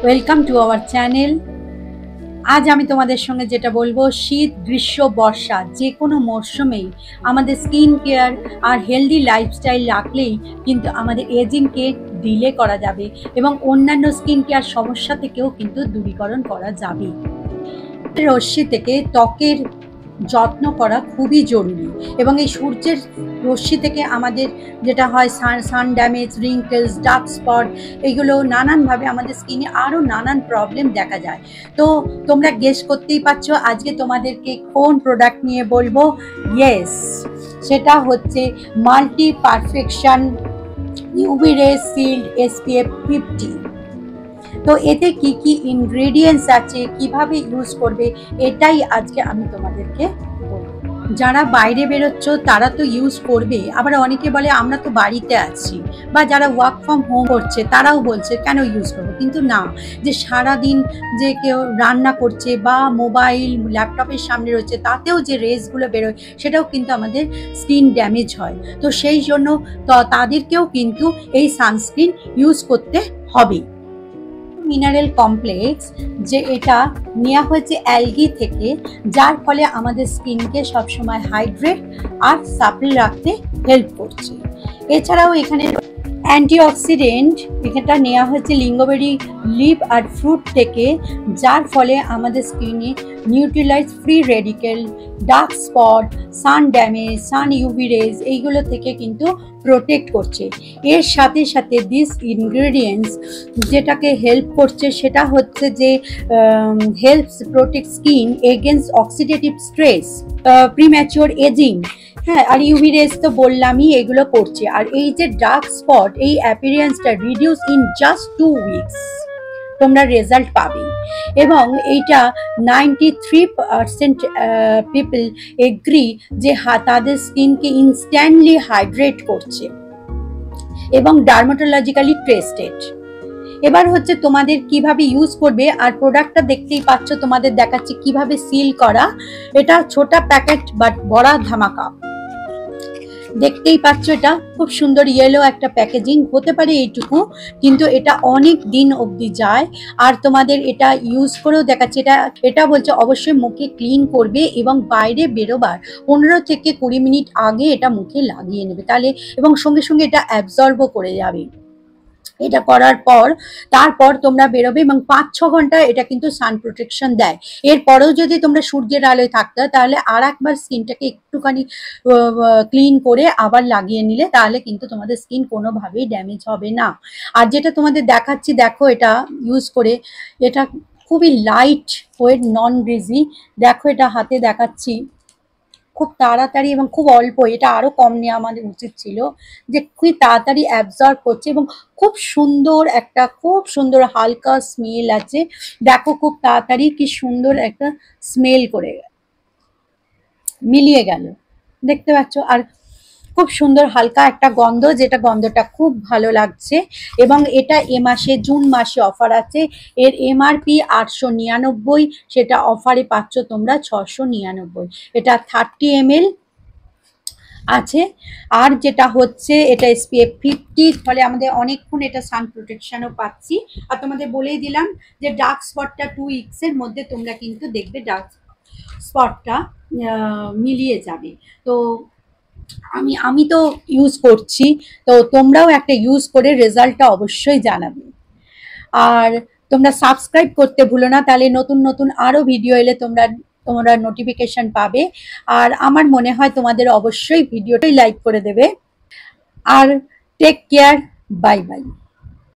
Welcome to our channel. আজ আমি তোমাদের সঙ্গে যেটা বলবো, শীত, গ্রীষ্ম, বর্ষা যে কোনো মরশুমেই আমাদের স্কিন কেয়ার আর হেলদি লাইফস্টাইল রাখলেই কিন্তু আমাদের এজিংকে ডিলে করা যাবে এবং অন্যান্য স্কিন কেয়ার সমস্যা থেকেও কিন্তু দূরীকরণ করা যাবে। রশ্মি থেকে ত্বকের যত্ন করা খুবই জরুরি এবং এই সূর্যের রশ্মি থেকে আমাদের যেটা হয় সান ড্যামেজ, রিঙ্কেলস, ডার্ক স্পট, এগুলো নানানভাবে আমাদের স্কিনে আরও নানান প্রবলেম দেখা যায়। তো তোমরা গেস করতেই পারছো আজকে তোমাদেরকে কোন প্রোডাক্ট নিয়ে বলবো। ইয়েস, সেটা হচ্ছে মাল্টি পারফেকশন ইউভি রে শিল্ড SPF 50। তো এতে কি কি ইনগ্রেডিয়েন্টস আছে, কিভাবে ইউজ করবে, এটাই আজকে আমি তোমাদেরকে বলবো। যারা বাইরে বেরোচ্ছ তারা তো ইউজ করবে, আবার অনেকে বলে আমরা তো বাড়িতে আছি, বা যারা ওয়ার্ক ফ্রম হোম করছে তারাও বলছে কেন ইউজ করবো। কিন্তু না, যে সারাদিন যে কেউ রান্না করছে বা মোবাইল ল্যাপটপের সামনে রয়েছে তাতেও যে রেসগুলো বেরোয় সেটাও কিন্তু আমাদের স্কিন ড্যামেজ হয়। তো সেই জন্য তাদেরকেও কিন্তু এই সানস্ক্রিন ইউজ করতে হবে। মিনারেল কমপ্লেক্স, যে এটা নেওয়া হয়েছে অ্যালগি থেকে, যার ফলে আমাদের স্কিনকে সবসময় হাইড্রেট আর সাপ্লি রাখতে হেল্প করছে। এছাড়াও এখানে অ্যান্টিঅক্সিডেন্ট, এটা নেওয়া হয়েছে লিঙ্গবেরি লিভ আর ফ্রুট থেকে, যার ফলে আমাদের স্কিনে neutralise free radical, dark spot, sun damage, sun UV rays এইগুলো থেকে কিন্তু প্রোটেক্ট করছে। এর সাথে সাথে দিস ইনগ্রেডিয়েন্টস যেটাকে হেল্প করছে সেটা হচ্ছে যে helps protect skin against oxidative stress, premature ageing. হ্যাঁ, আর ইউভি রেজ তো বললামই এগুলো করছে। আর এই যে ডার্ক স্পট, এই অ্যাপিয়ারেন্সটা রিডিউস ইন জাস্ট 2 উইকস তোমরা রেজাল্ট পাবে। এবং এইটা 93% পিপল এগ্রি যে তাদের স্কিনকে ইনস্ট্যান্টলি হাইড্রেট করছে এবং ডার্মাটোলজিক্যালি টেস্টেড। এবার হচ্ছে তোমাদের কিভাবে ইউজ করবে। আর প্রোডাক্টটা দেখতেই পাচ্ছ, তোমাদের দেখাচ্ছি কিভাবে সিল করা। এটা ছোটা প্যাকেট বাট বড় ধামাকা, দেখতেই পাচ্ছ। এটা খুব সুন্দর ইয়েলো একটা প্যাকেজিং, হতে পারে এইটুকু, কিন্তু এটা অনেক দিন অবধি যায়। আর তোমাদের এটা ইউজ করেও দেখাচ্ছে। এটা বলছে অবশ্যই মুখে ক্লিন করবে এবং বাইরে বেরোবার 15 থেকে 20 মিনিট আগে এটা মুখে লাগিয়ে নেবে, তাহলে এবং সঙ্গে সঙ্গে এটা অ্যাবজর্বও করে যাবে। এটা করার পর তারপর তোমরা বেরোবে এবং 5-6 ঘন্টা এটা কিন্তু সান প্রোটেকশন দেয়। এরপরেও যদি তোমরা সূর্যের আলোয় থাকতে হয় তাহলে আর একবার স্কিনটাকে একটুখানি ক্লিন করে আবার লাগিয়ে নিলে তাহলে কিন্তু তোমাদের স্কিন কোনোভাবেই ড্যামেজ হবে না। আর যেটা তোমাদের দেখাচ্ছি, দেখো এটা ইউজ করে, এটা খুবই লাইট ওয়েট, নন গ্রিজি। দেখো এটা হাতে দেখাচ্ছি, খুব তাড়াতাড়ি এবং খুব অল্প, এটা আরো কম নেওয়া আমাদের উচিত ছিল, যে খুব তাড়াতাড়ি অ্যাবজর্ব করছে এবং খুব সুন্দর একটা, খুব সুন্দর হালকা স্মেল আছে। দেখো খুব তাড়াতাড়ি কি সুন্দর একটা স্মেল করে মিলিয়ে গেল, দেখতে পাচ্ছ। আর খুব সুন্দর হালকা একটা গন্ধ, যেটা গন্ধটা খুব ভালো লাগছে। এবং এটা এ মাসে, জুন মাসে অফার আছে। এর MRP 899, সেটা অফারে পাচ্ছ তোমরা 699। এটা 30 ml আছে। আর যেটা হচ্ছে এটা SPF 50, ফলে আমাদের অনেকক্ষণ এটা সান প্রোটেকশনও পাচ্ছি। আর তোমাদের বলেই দিলাম যে ডার্ক স্পটটা 2 উইকসের মধ্যে তোমরা কিন্তু দেখবে ডার্ক স্পটটা মিলিয়ে যাবে। তো আমি তো ইউজ করছি, তো তোমরাও একটা ইউজ করে রেজাল্টটা অবশ্যই জানাবে। আর তোমরা সাবস্ক্রাইব করতে ভুলো না, তাহলে নতুন নতুন আরও ভিডিও এলে তোমরা নোটিফিকেশন পাবে। আর আমার মনে হয় তোমাদের অবশ্যই ভিডিওটাই লাইক করে দেবে। আর টেক কেয়ার, বাই বাই।